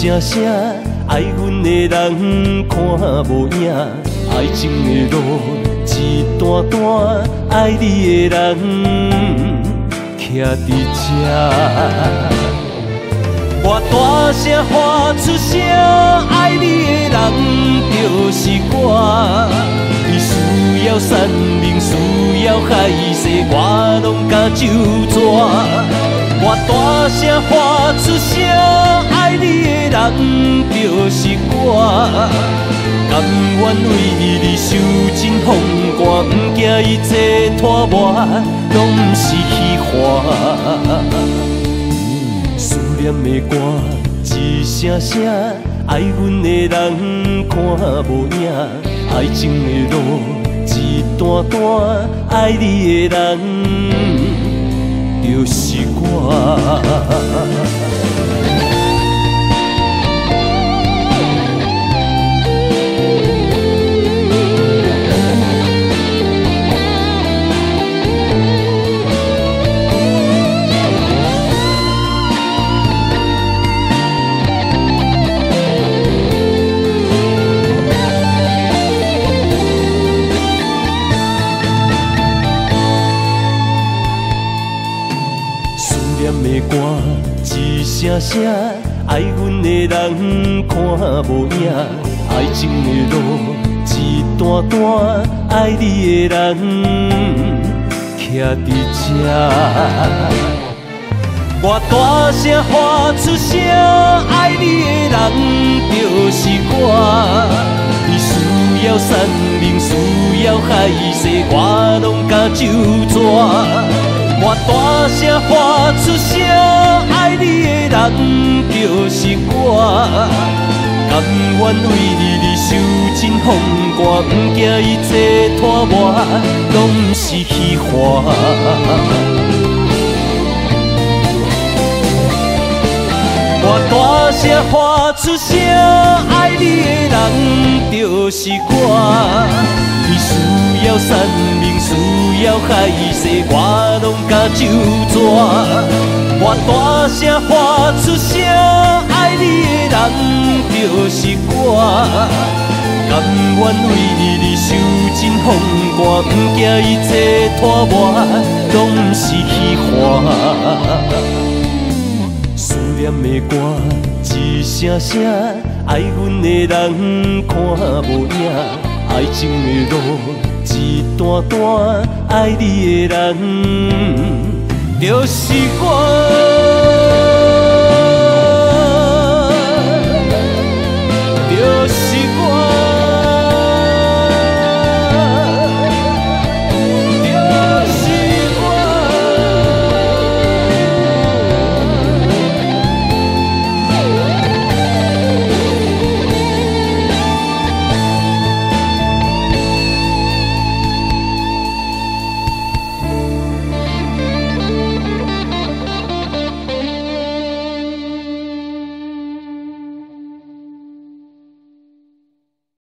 声声爱阮的人看无影，爱情的路一段段，爱你的人徛伫这。我大声喊出声，爱你的人就是我。你需要山明，需要海誓，我拢敢就抓。我大声喊出声，爱你的人就是我。甘愿为你受尽风寒，不惊一切拖磨，拢不是虚幻。思念的歌一声声，爱阮的人看无影，爱情的路一段段，爱你的人就是我。的歌一声声，爱阮的人看无影，爱情的路一段段，爱你的人徛伫这。我大声喊出声，爱你的人就是我。你需要山明，需要海誓，我拢敢就抓。我大声喊出声，爱你的人就是我。甘愿为你受尽风寒，不惊一切拖磨，拢不是虚幻。我大声喊出声，爱你的人就是我。你需要山明，需要海誓，我拢敢就抓。我大声喊出声，爱你的人就是我。甘愿为你受尽风寒，不惊一切拖磨，拢不是虚幻。思念的歌一声声，爱阮的人看无影，爱情的路一段段，爱你的人就是我。